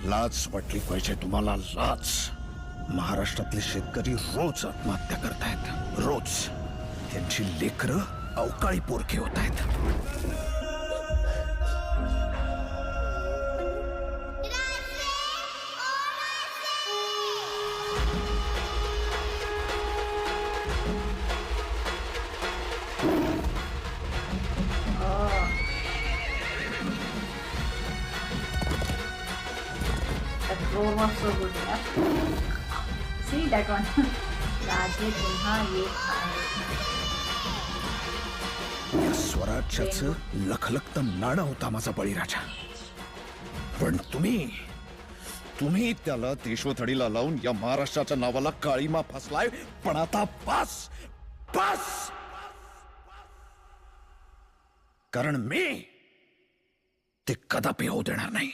लाज वाटली पाहिजे तुम्हाला, लाज. महाराष्ट्रातले शेतकरी रोज आत्महत्या करतायत, रोज. त्यांची लेकरं अवकाळी पोरके होत आहेत. That roar was so good, yeah. See that one. राजे पुन्हा येत आहे. या स्वराज्याचं लखलखतं नाणं होता माझा बळीराजा. पण तुम्ही त्याला देशवथडीला लावून या महाराष्ट्राच्या नावाला काळीमा फसलाय. पण आता बस बस, कारण मी ते कदापि होऊ देणार नाही.